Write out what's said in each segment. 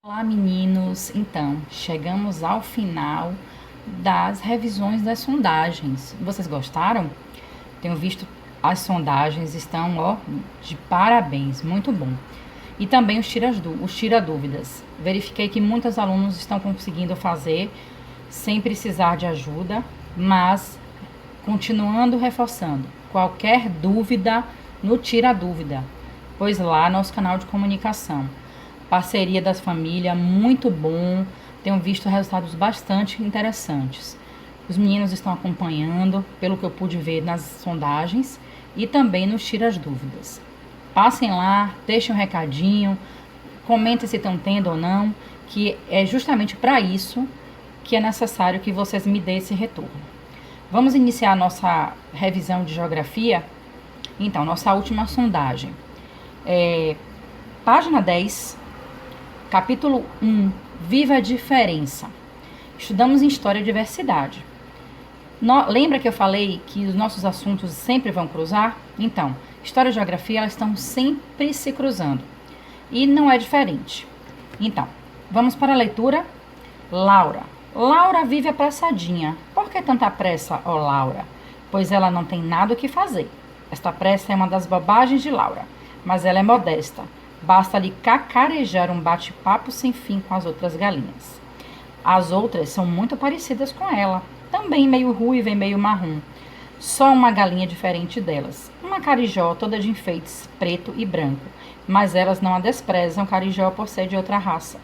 Olá, meninos! Então, chegamos ao final das revisões das sondagens. Vocês gostaram? Tenho visto as sondagens, estão, de parabéns, muito bom. E também os tira-dúvidas. Verifiquei que muitos alunos estão conseguindo fazer sem precisar de ajuda, mas continuando reforçando, qualquer dúvida no tira-dúvida, pois lá nosso canal de comunicação. Parceria das famílias, muito bom. Tenho visto resultados bastante interessantes. Os meninos estão acompanhando, pelo que eu pude ver nas sondagens, e também nos tira-dúvidas. Passem lá, deixem um recadinho, comentem se estão tendo ou não, que é justamente para isso que é necessário que vocês me deem esse retorno. Vamos iniciar a nossa revisão de geografia? Então, nossa última sondagem. Página 10, capítulo 1, Viva a Diferença. Estudamos em História e Diversidade. Lembra que eu falei que os nossos assuntos sempre vão cruzar? Então, História e Geografia, elas estão sempre se cruzando. E não é diferente. Então, vamos para a leitura. Laura. Laura vive apressadinha. Por que tanta pressa, ó Laura? Pois ela não tem nada o que fazer. Esta pressa é uma das bobagens de Laura, mas ela é modesta. Basta-lhe cacarejar um bate-papo sem fim com as outras galinhas. As outras são muito parecidas com ela, também meio ruiva e meio marrom. Só uma galinha diferente delas. Uma carijó toda de enfeites preto e branco, mas elas não a desprezam, carijó por ser de outra raça.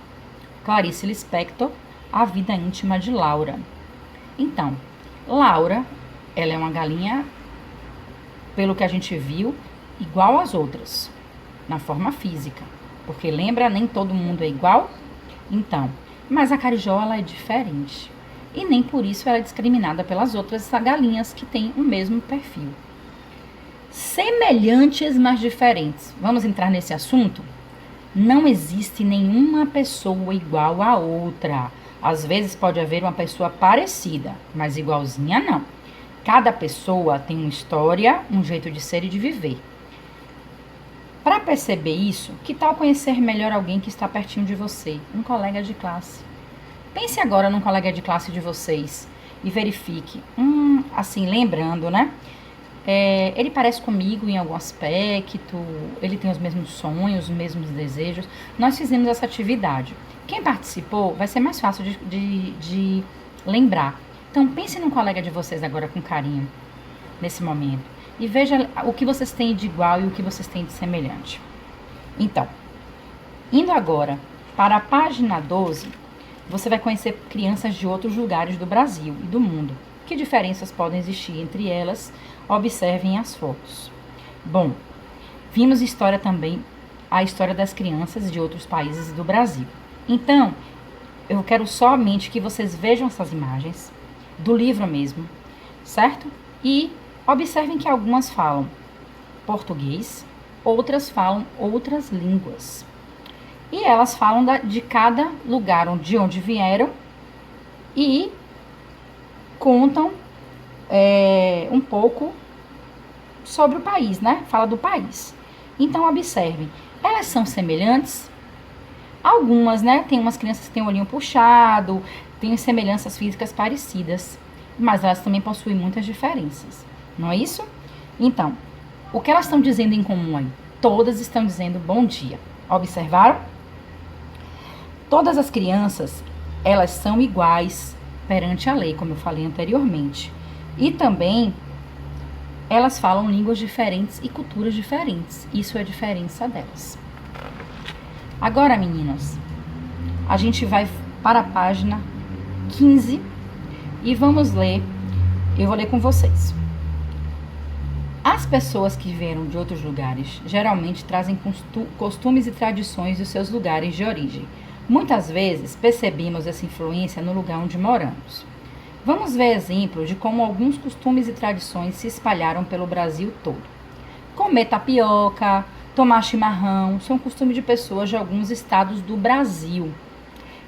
Clarice Lispector, A Vida Íntima de Laura. Então, Laura, ela é uma galinha, pelo que a gente viu, igual às outras, na forma física. Porque lembra, nem todo mundo é igual? Então, mas a carijó, ela é diferente. E nem por isso ela é discriminada pelas outras galinhas que têm o mesmo perfil. Semelhantes, mas diferentes. Vamos entrar nesse assunto? Não existe nenhuma pessoa igual a outra. Às vezes pode haver uma pessoa parecida, mas igualzinha não. Cada pessoa tem uma história, um jeito de ser e de viver. Para perceber isso, que tal conhecer melhor alguém que está pertinho de você, um colega de classe? Pense agora num colega de classe de vocês e verifique. Assim, lembrando, né? Ele parece comigo em algum aspecto, ele tem os mesmos sonhos, os mesmos desejos. Nós fizemos essa atividade. Quem participou vai ser mais fácil de lembrar. Então, pense num colega de vocês agora com carinho, nesse momento. E veja o que vocês têm de igual e o que vocês têm de semelhante. Então, indo agora para a página 12, você vai conhecer crianças de outros lugares do Brasil e do mundo. Que diferenças podem existir entre elas? Observem as fotos. Bom, vimos história também, a história das crianças de outros países do Brasil. Então, eu quero somente que vocês vejam essas imagens, do livro mesmo, certo? E observem que algumas falam português, outras falam outras línguas. E elas falam de cada lugar de onde vieram e contam um pouco sobre o país, né? Fala do país. Então, observem. Elas são semelhantes? Algumas, né? Tem umas crianças que têm o olhinho puxado, têm semelhanças físicas parecidas, mas elas também possuem muitas diferenças. Não é isso? Então, o que elas estão dizendo em comum aí? Todas estão dizendo bom dia. Observaram? Todas as crianças, elas são iguais perante a lei, como eu falei anteriormente. E também, elas falam línguas diferentes e culturas diferentes. Isso é a diferença delas. Agora, meninas, a gente vai para a página 15 e vamos ler. Eu vou ler com vocês. As pessoas que vieram de outros lugares geralmente trazem costumes e tradições dos seus lugares de origem. Muitas vezes percebemos essa influência no lugar onde moramos. Vamos ver exemplos de como alguns costumes e tradições se espalharam pelo Brasil todo. Comer tapioca, tomar chimarrão, são costumes de pessoas de alguns estados do Brasil.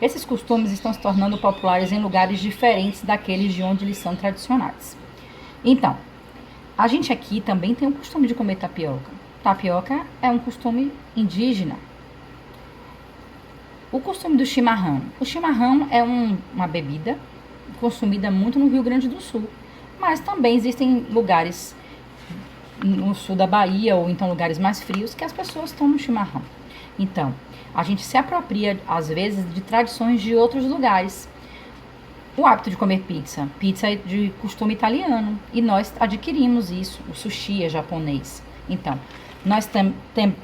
Esses costumes estão se tornando populares em lugares diferentes daqueles de onde eles são tradicionais. Então, a gente aqui também tem o costume de comer tapioca. Tapioca é um costume indígena. O costume do chimarrão. O chimarrão é uma bebida consumida muito no Rio Grande do Sul, mas também existem lugares no sul da Bahia ou então lugares mais frios que as pessoas tomam chimarrão. Então, a gente se apropria às vezes de tradições de outros lugares. O hábito de comer pizza. Pizza é de costume italiano e nós adquirimos isso. O sushi é japonês. Então, nós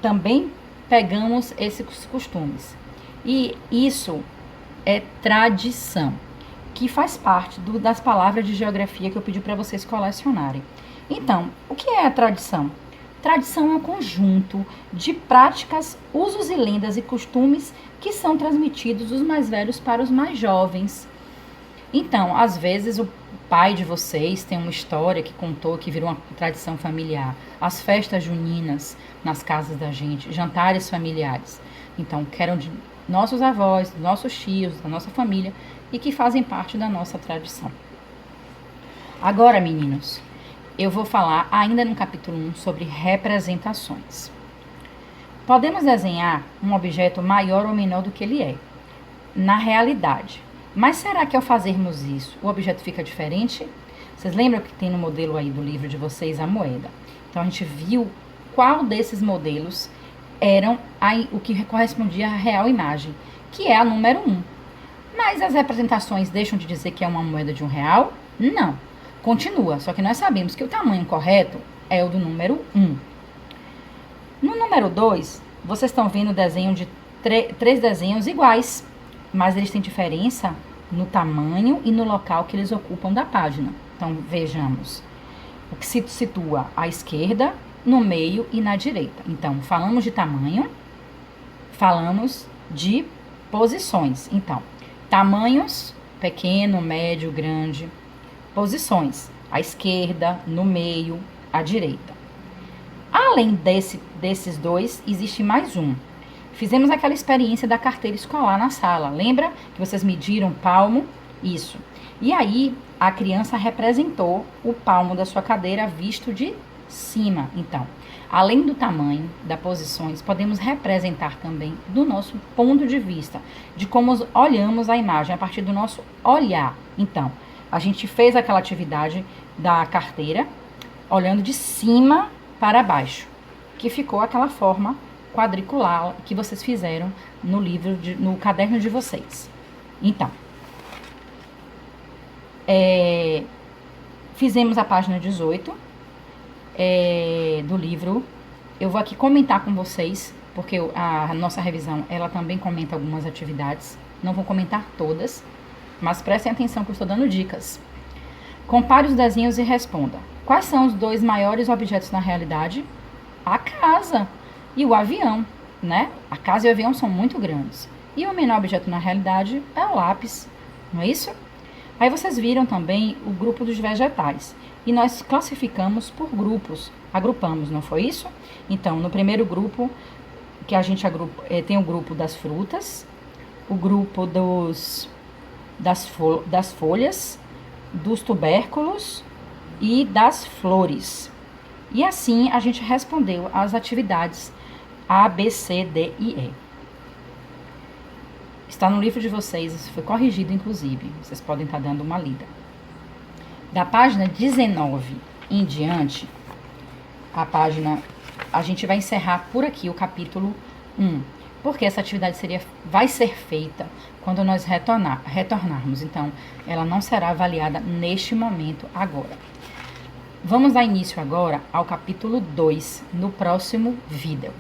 também pegamos esses costumes. E isso é tradição, que faz parte das palavras de geografia que eu pedi para vocês colecionarem. Então, o que é a tradição? Tradição é um conjunto de práticas, usos e lendas e costumes que são transmitidos dos mais velhos para os mais jovens. Então, às vezes o pai de vocês tem uma história que contou que virou uma tradição familiar. As festas juninas nas casas da gente, jantares familiares. Então, que eram de nossos avós, nossos tios, da nossa família e que fazem parte da nossa tradição. Agora, meninos, eu vou falar ainda no capítulo 1 sobre representações. Podemos desenhar um objeto maior ou menor do que ele é, na realidade. Mas será que ao fazermos isso, o objeto fica diferente? Vocês lembram que tem no modelo aí do livro de vocês a moeda? Então, a gente viu qual desses modelos eram o que correspondia à real imagem, que é a número 1. Mas as representações deixam de dizer que é uma moeda de R$1? Não. Continua, só que nós sabemos que o tamanho correto é o do número 1. No número 2, vocês estão vendo o desenho de três desenhos iguais, mas eles têm diferença no tamanho e no local que eles ocupam da página. Então, vejamos o que se situa à esquerda, no meio e na direita. Então, falamos de tamanho, falamos de posições. Então, tamanhos, pequeno, médio, grande. Posições, à esquerda, no meio, à direita. Além desses dois, existe mais um. Fizemos aquela experiência da carteira escolar na sala. Lembra que vocês mediram o palmo? Isso. E aí, a criança representou o palmo da sua cadeira visto de cima. Então, além do tamanho, das posições, podemos representar também do nosso ponto de vista, de como olhamos a imagem, a partir do nosso olhar. Então, a gente fez aquela atividade da carteira, olhando de cima para baixo, que ficou aquela forma quadricular que vocês fizeram no livro, no caderno de vocês. Então, fizemos a página 18 do livro. Eu vou aqui comentar com vocês, porque a nossa revisão, ela também comenta algumas atividades. Não vou comentar todas, mas prestem atenção que eu estou dando dicas. Compare os desenhos e responda. Quais são os dois maiores objetos na realidade? A casa e o avião, né? A casa e o avião são muito grandes. E o menor objeto na realidade é o lápis, não é isso? Aí vocês viram também o grupo dos vegetais. E nós classificamos por grupos, agrupamos, não foi isso? Então, no primeiro grupo, que a gente tem o grupo das frutas, o grupo das folhas, dos tubérculos e das flores. E assim a gente respondeu às atividades A, B, C, D e E. Está no livro de vocês, isso foi corrigido inclusive, vocês podem estar dando uma lida. Da página 19 em diante, a gente vai encerrar por aqui o capítulo 1, porque essa atividade vai ser feita quando nós retornarmos. Então, ela não será avaliada neste momento agora. Vamos dar início agora ao capítulo 2 no próximo vídeo.